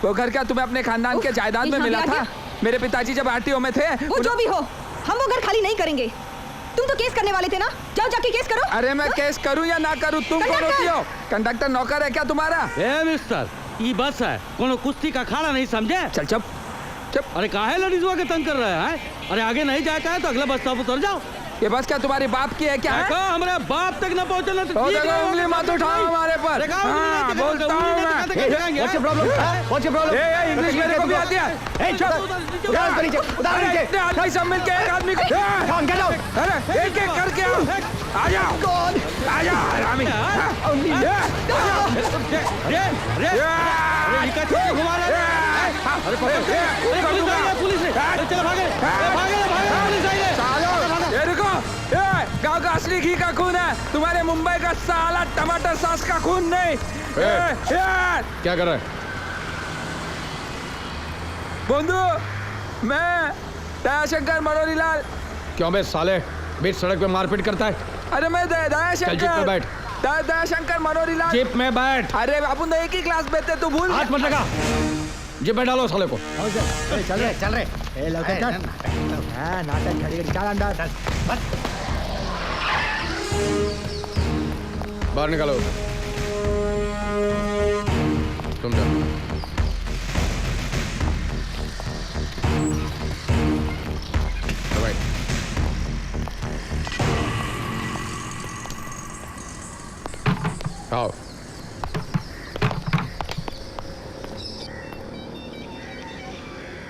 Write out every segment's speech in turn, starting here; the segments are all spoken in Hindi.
वो घर क्या तुम्हें अपने खानदान के जायदाद में मिला था? मेरे पिताजी जब आरटीओ में थे। वो जो भी हो, हम वो घर खाली नहीं करेंगे। तुम तो केस करने वाले थे ना, जाओ जाके केस करो। अरे मैं केस करूं या ना करूं, तुम कौन होती हो? कंडक्टर नौकर है क्या तुम्हारा? ए मिस्टर, ये बस है, कोनो कुश्ती का अखाड़ा नहीं समझे? चल चुप चुप। अरे काहे लड़ीजुआ के तंग कर रहे हैं? अरे आगे नहीं जाता है तो अगला बस स्टॉप उतर जाओ। ये बस क्या तुम्हारे बाप की है क्या? हमारे बाप तक न पहुंचना तो उंगली मत उठाओ हमारे पर। हाँ, बोलता हूँ मैं। What's your problem? What's your problem? English मेरे को भी आती है। उतारो नीचे, उतारो नीचे। इतने आदमी सब मिलके एक आदमी को। Come on, get out. अरे एक एक करके आओ। आ जाओ। आ जाओ हरामी। गाँव का असली घी का खून है, तुम्हारे मुंबई का साला टमाटर सॉस का खून नहीं। क्या कर रहा है? बंधु, मैं दयाशंकर मनोरीलाल। क्यों बे साले बीच सड़क पे मारपीट करता है? अरे मैं दयाशंकर बैठ। दयाशंकर मनोरीलाल। जीप में बैठ। अरे अपन तो एक ही क्लास में थे, तू भूल। हाथ मत लगा। जीप में डालो साले को। चल रहे। ए लौके चल। हां नाटक खड़ी चल अंदर। बाहर निकालो। तुम जाओ। आओ।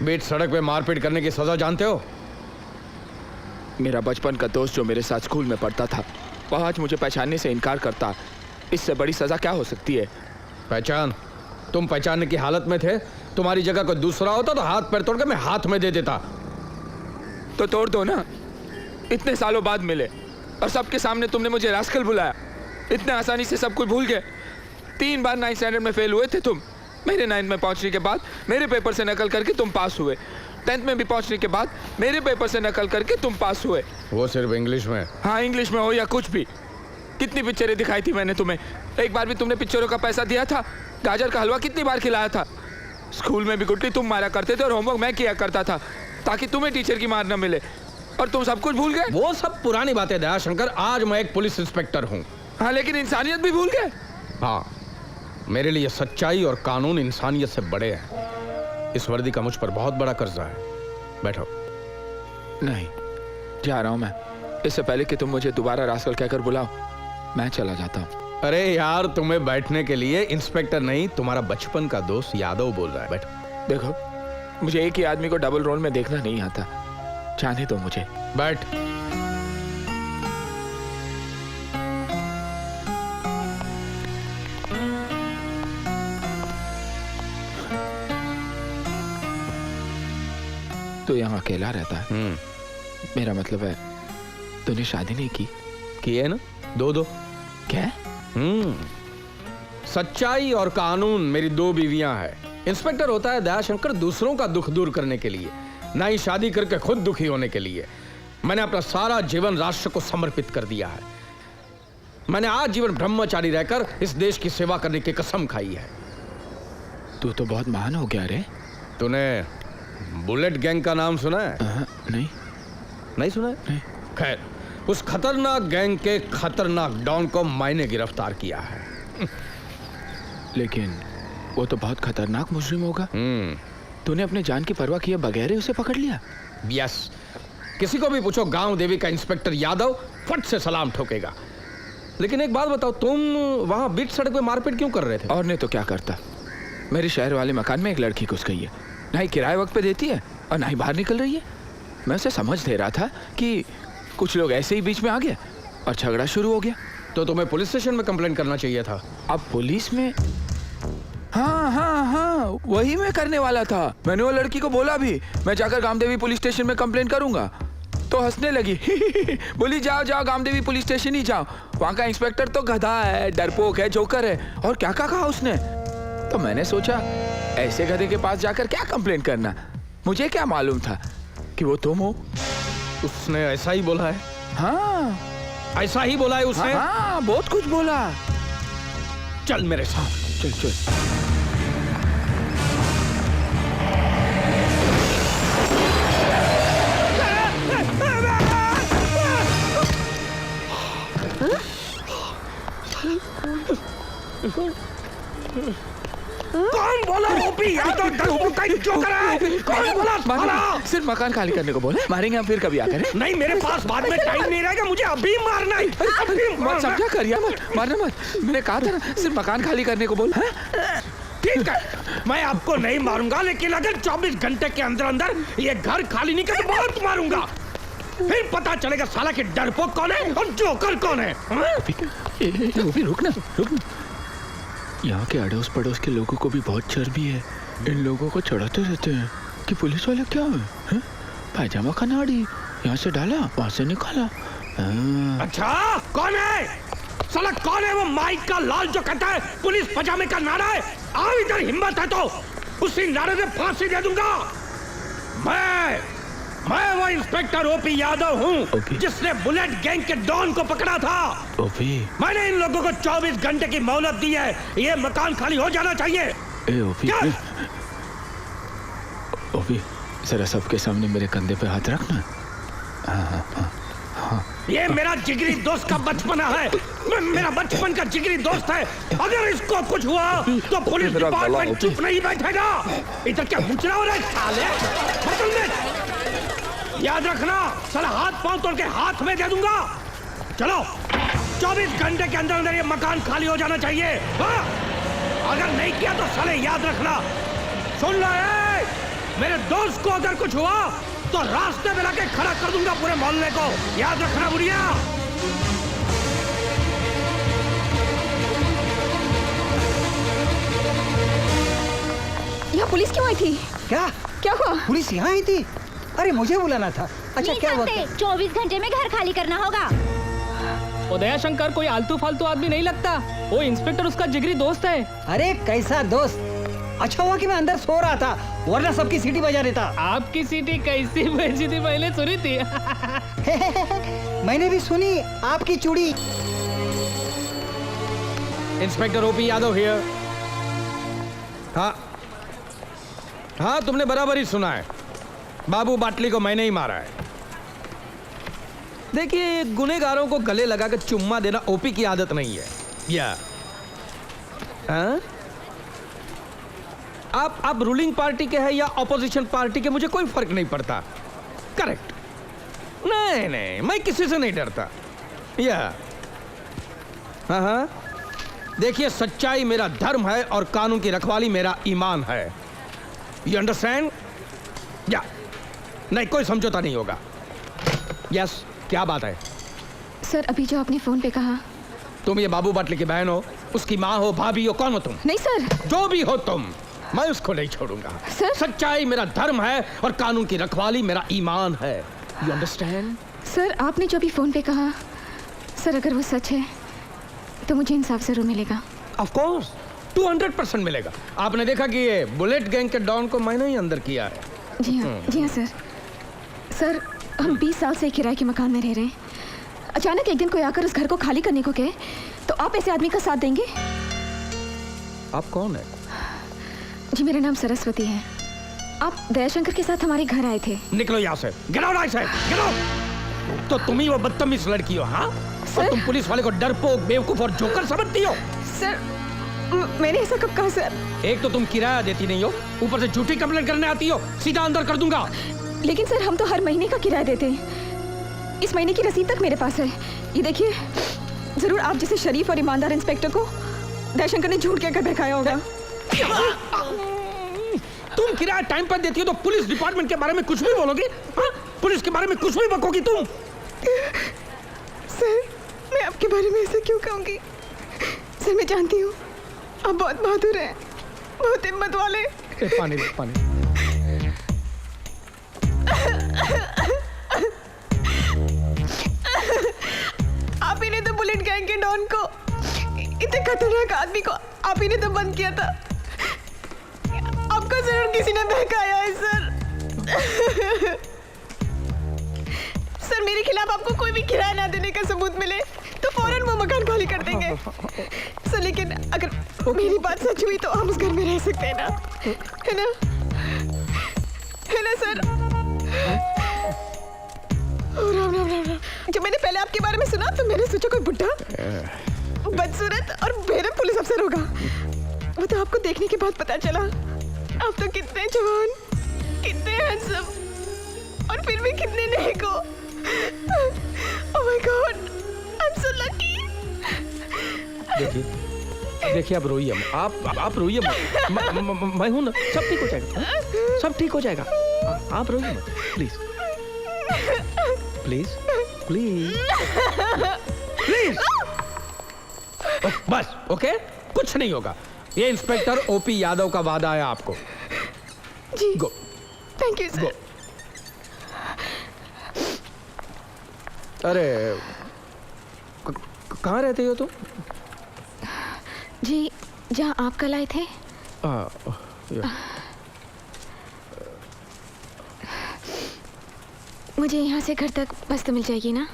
बीच सड़क पे मारपीट करने की सजा जानते हो? मेरा बचपन का दोस्त जो मेरे साथ स्कूल में पढ़ता था, वह आज मुझे पहचानने से इनकार करता। इससे बड़ी सजा क्या हो सकती है? पहचान। तुम पहचानने की हालत में थे। तुम्हारी जगह कोई दूसरा होता तो हाथ पैर तोड़ के मैं हाथ में दे देता। तो तोड़ दो ना। इतने सालों बाद मिले और सबके सामने तुमने मुझे रास्कल बुलाया। इतने आसानी से सब कुछ भूल गए। 3 बार 9th स्टैंडर्ड में फेल हुए थे तुम। मेरे 9th में पहुंचने के बाद मेरे पेपर से नकल करके तुम पास हुए। 10th में भी पहुंचने के बाद मेरे पेपर से नकल करके तुम पास हुए। वो सिर्फ इंग्लिश में। हाँ, इंग्लिश में हो या कुछ भी। कितनी पिक्चरें दिखाई थी मैंने तुम्हें। एक बार भी तुमने पिक्चरों का पैसा दिया था? गाजर का हलवा कितनी बार खिलाया था? स्कूल में भी गुट्टी तुम मारा करते थे और होमवर्क मैं किया करता था ताकि तुम्हें टीचर की मार न मिले। और तुम सब कुछ भूल गए। वो सब पुरानी बातें दयाशंकर। आज मैं एक पुलिस इंस्पेक्टर हूँ। हाँ, लेकिन इंसानियत भी भूल गए। हाँ, मेरे लिए सच्चाई और कानून इंसानियत से बड़े हैं। इस वर्दी का मुझ पर बहुत बड़ा कर्जा है। बैठो। नहीं, जा रहा हूं मैं। इससे पहले कि तुम मुझे दोबारा रास्कल कहकर बुलाओ, मैं चला जाता हूँ। अरे यार, तुम्हें बैठने के लिए इंस्पेक्टर नहीं, तुम्हारा बचपन का दोस्त यादव बोल रहा है। बैठो। देखो, मुझे एक ही आदमी को डबल रोल में देखना नहीं आता। जाने दो मुझे। बैठ। तो यहाँ अकेला रहता है। मेरा मतलब है तूने शादी नहीं की है ना? दो। क्या? सच्चाई और कानून मेरी 2 बीवियां हैं। इंस्पेक्टर होता है दयाशंकर दूसरों का दुख दूर करने के लिए, ना ही शादी करके खुद दुखी होने के लिए। मैंने अपना सारा जीवन राष्ट्र को समर्पित कर दिया है। मैंने आज जीवन ब्रह्मचारी रहकर इस देश की सेवा करने की कसम खाई है। तू तो बहुत महान हो गया रे। तूने बुलेट गैंग का नाम सुना है? नहीं सुना है? नहीं। खैर, उस खतरनाक गैंग के खतरनाक डॉन को मैंने गिरफ्तार किया है। लेकिन वो तो बहुत खतरनाक मुजरिम होगा। तूने अपने जान की परवाह किए बगैर ही उसे पकड़ लिया? यस। किसी को भी पूछो, गांव देवी का इंस्पेक्टर यादव फट से सलाम ठोकेगा। लेकिन एक बात बताओ, तुम वहां बीच सड़क पे मारपीट क्यों कर रहे थे? और नहीं तो क्या करता। मेरे शहर वाले मकान में एक लड़की घुस गई है। ना ही किराए वक्त पे देती है और ना ही बाहर निकल रही है। मैं उसे समझ दे रहा था कि कुछ लोग ऐसे ही बीच में आ गए और झगड़ा शुरू हो गया। तो तुम्हें पुलिस स्टेशन में कंप्लेंट करना चाहिए था। अब पुलिस में? हाँ, वही मैं करने वाला था। मैंने वो लड़की को बोला भी, मैं जाकर गामदेवी पुलिस स्टेशन में कंप्लेंट करूंगा। तो हंसने लगी। बोली जाओ गामदेवी पुलिस स्टेशन ही जाओ। वहाँ का इंस्पेक्टर तो गधा है, डरपोक है, जोकर है। और क्या कहा उसने। तो मैंने सोचा ऐसे गधे के पास जाकर क्या कंप्लेंट करना। मुझे क्या मालूम था कि वो तुम हो। उसने ऐसा ही बोला है? हाँ, ऐसा ही बोला है उसने? हाँ, बहुत कुछ बोला। चल मेरे साथ। चल। कौन बोला ओपी यादव डरपोक का जोकर है? कौन बोला साला? सिर्फ मकान खाली करने को बोला, मारेंगे हम फिर कभी आकर। नहीं, मेरे पास बाद में टाइम नहीं रहेगा, मुझे अभी मारना है, अभी मत मारना। समझा करिया मत, मारना मत। मैंने कहा था ना, सिर्फ मकान खाली करने को बोला। ठीक है, मैं आपको नहीं मारूंगा, लेकिन अगर 24 घंटे के अंदर अंदर ये घर खाली नहीं कर तो बहुत मारूंगा। फिर पता चलेगा साला कि डरपोक कौन है और जोकर कौन है। रुक ना। यहाँ के अड़ोस पड़ोस के लोगों को भी बहुत चर्बी है। इन लोगों को चढ़ाते रहते हैं कि पुलिस वाले क्या है? पायजामा खनाड़ी, यहाँ से डाला वहाँ से निकाला। अच्छा, कौन है साला? कौन है वो माइक का लाल जो कहता है पुलिस पजामे का नारा है? आओ इधर, हिम्मत है तो उसी नारे में फांसी दे दूंगा। मैं वो इंस्पेक्टर ओपी यादव हूँ जिसने बुलेट गैंग के डॉन को पकड़ा था। ओपी, मैंने इन लोगों को 24 घंटे की मोहलत दी है, ये मकान खाली हो जाना चाहिए। ओपी, ओपी, जरा सबके सामने मेरे कंधे पे हाथ रखना। ये मेरा जिगरी दोस्त का बचपना है, मेरा बचपन का जिगरी दोस्त है। अगर इसको कुछ हुआ तो पुलिस डिपार्टमेंट चुप नहीं बैठेगा। इधर क्या मुचरा हो रहा है साले? याद रखना, साला हाथ पांव तोड़ के हाथ में दे दूंगा। चलो, 24 घंटे के अंदर अंदर ये मकान खाली हो जाना चाहिए। हाँ? अगर नहीं किया तो साले याद रखना। सुन लो, मेरे दोस्त को अगर कुछ हुआ तो रास्ते में लाके खड़ा कर दूंगा पूरे मोहल्ले को। याद रखना बुढ़िया। यहाँ पुलिस क्यों आई थी? क्या हुआ? पुलिस यहाँ आई थी? अरे मुझे बुलाना था। अच्छा, क्या हुआ? 24 घंटे में घर खाली करना होगा। उदया शंकर कोई आलतू फालतू आदमी नहीं लगता, वो इंस्पेक्टर उसका जिगरी दोस्त है। अरे कैसा दोस्त? अच्छा हुआ कि मैं अंदर सो रहा था, वरना सबकी सीटी बजा देता। आपकी सीटी कैसी बजी थी पहले सुनी थी? मैंने भी सुनी आपकी चूड़ी। Inspector OP Yadav here. हाँ, तुमने बराबर ही सुना है। बाबू बाटली को मैंने ही मारा है। देखिए, गुनेगारों को गले लगाकर चुम्मा देना ओपी की आदत नहीं है। या आप रूलिंग पार्टी के हैं या ऑपोजिशन पार्टी के, मुझे कोई फर्क नहीं पड़ता। करेक्ट। नहीं, मैं किसी से नहीं डरता। या हाँ, देखिए, सच्चाई मेरा धर्म है और कानून की रखवाली मेरा ईमान है। You understand? या नहीं, कोई समझौता नहीं होगा। यस, क्या बात है? सर, अभी जो आपने फोन पे कहा। तुम ये बाबू बाटली की बहन हो, उसकी माँ हो, भाभी हो, कौन हो तुम? नहीं सर। जो भी हो तुम, मैं उसको नहीं छोड़ूंगा। सर? सच्चाई मेरा धर्म है और कानून की रखवाली मेरा ईमान है। You understand? सर, आपने जो अभी फोन पे कहा, सर अगर वो सच है तो मुझे इंसाफ जरूर मिलेगा। ऑफ कोर्स, 200% मिलेगा। आपने देखा कि ये बुलेट गैंग के डॉन को मैंने ही अंदर किया है। जी हाँ सर। सर, हम 20 साल से किराए के मकान में रह रहे हैं। अचानक एक दिन कोई आकर उस घर को खाली करने को कहे तो आप ऐसे आदमी का साथ देंगे? आप कौन है? जी, मेरा नाम सरस्वती है। आप दयाशंकर के साथ हमारे घर आए थे। निकलो यहाँ से। गेट आउट से, गेट आउट। तो तुम ही वो बदतमीज लड़की हो, हाँ? और तुम पुलिस वाले को डरपोक, बेवकूफ और जोकर समझती हो? सर, मैंने ऐसा कब कहा सर? एक तो तुम किराया देती नहीं हो, ऊपर से झूठी कंप्लेंट करने आती हो। सीधा अंदर कर दूंगा। लेकिन सर, हम तो हर महीने का किराया देते हैं। इस महीने की रसीद तक मेरे पास है। ये देखिए, जरूर आप जैसे शरीफ और ईमानदार इंस्पेक्टर को दयाशंकर ने झूठ कहकर बहकाया होगा। तुम किराया टाइम पर देती हो तो पुलिस डिपार्टमेंट के बारे में कुछ भी बोलोगी? पुलिस के बारे में कुछ भी बकोगी तुम? सर, मैं आपके बारे में ऐसा क्यों कहूंगी? सर, मैं जानती हूँ आप बहुत बहादुर हैं, बहुत हिम्मत वाले। पानी दे, पानी। आप ही ने तो बुलेट गैंग के डॉन को, इतने खतरनाक आदमी को आप ही ने तो बंद किया था। आपको जरूर किसी ने बहकाया है सर। सर, मेरे खिलाफ आपको कोई भी किराया ना देने का सबूत मिले तो फौरन वो मकान खाली कर देंगे सर। लेकिन अगर मेरी बात सच हुई तो हम उस घर में रह सकते हैं ना? है ना? है ना सर? राम राम राम राम। जब मैंने पहले आपके बारे में सुना तो मैंने सोचा कोई बुड्ढा बदसूरत और बेरहम पुलिस अफसर होगा। वो तो आपको देखने के बाद पता चला। आप तो कितने जवान, कितने हैंडसम और फिर भी कितने नेक हो। Oh my God, I am so lucky. देखिए आप रोइए मत। आप रोइए मत। मैं हूं ना, सब ठीक हो जाएगा। हाँ? सब ठीक हो जाएगा। आप रोइए मत, प्लीज प्लीज प्लीज प्लीज। बस ओके, कुछ नहीं होगा। ये इंस्पेक्टर ओपी यादव का वादा है आपको। जी गो। Thank you sir. अरे कहाँ रहते हो तुम? जी जहाँ आप कल आए थे। मुझे यहाँ से घर तक बस तो मिल जाएगी ना?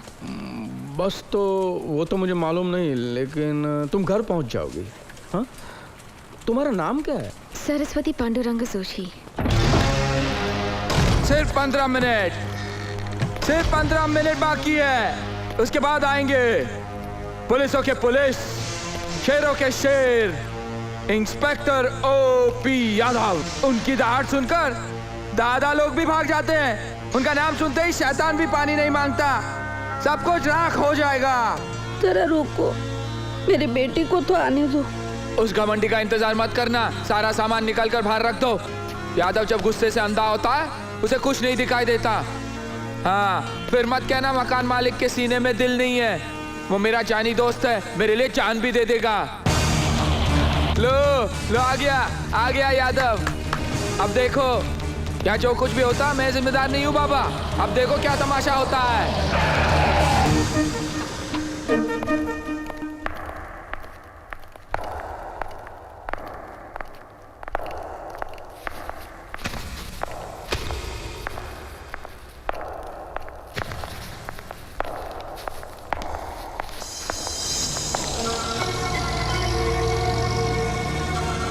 बस तो वो तो मुझे मालूम नहीं, लेकिन तुम घर पहुंच जाओगी। हाँ, तुम्हारा नाम क्या है? सरस्वती पांडुरंग जोशी। सिर्फ 15 मिनट, सिर्फ 15 मिनट बाकी है, उसके बाद आएंगे पुलिसों के पुलिस, शेरों के शेर, इंस्पेक्टर ओपी यादव। उनकी दहाड़ सुनकर दादा लोग भी भाग जाते हैं। उनका नाम सुनते ही शैतान भी पानी नहीं मांगता। सब कुछ राख हो जाएगा। जरा रोको, मेरी बेटी को तो आने दो। उस घमंडी का इंतजार मत करना, सारा सामान निकाल कर बाहर रख दो। यादव जब गुस्से से अंधा होता है उसे कुछ नहीं दिखाई देता। हाँ, फिर मत कहना मकान मालिक के सीने में दिल नहीं है। वो मेरा जानी दोस्त है, मेरे लिए जान भी दे देगा। लो लो, आ गया यादव। अब देखो, यहाँ जो कुछ भी होता मैं जिम्मेदार नहीं हूँ बाबा। अब देखो क्या तमाशा होता है।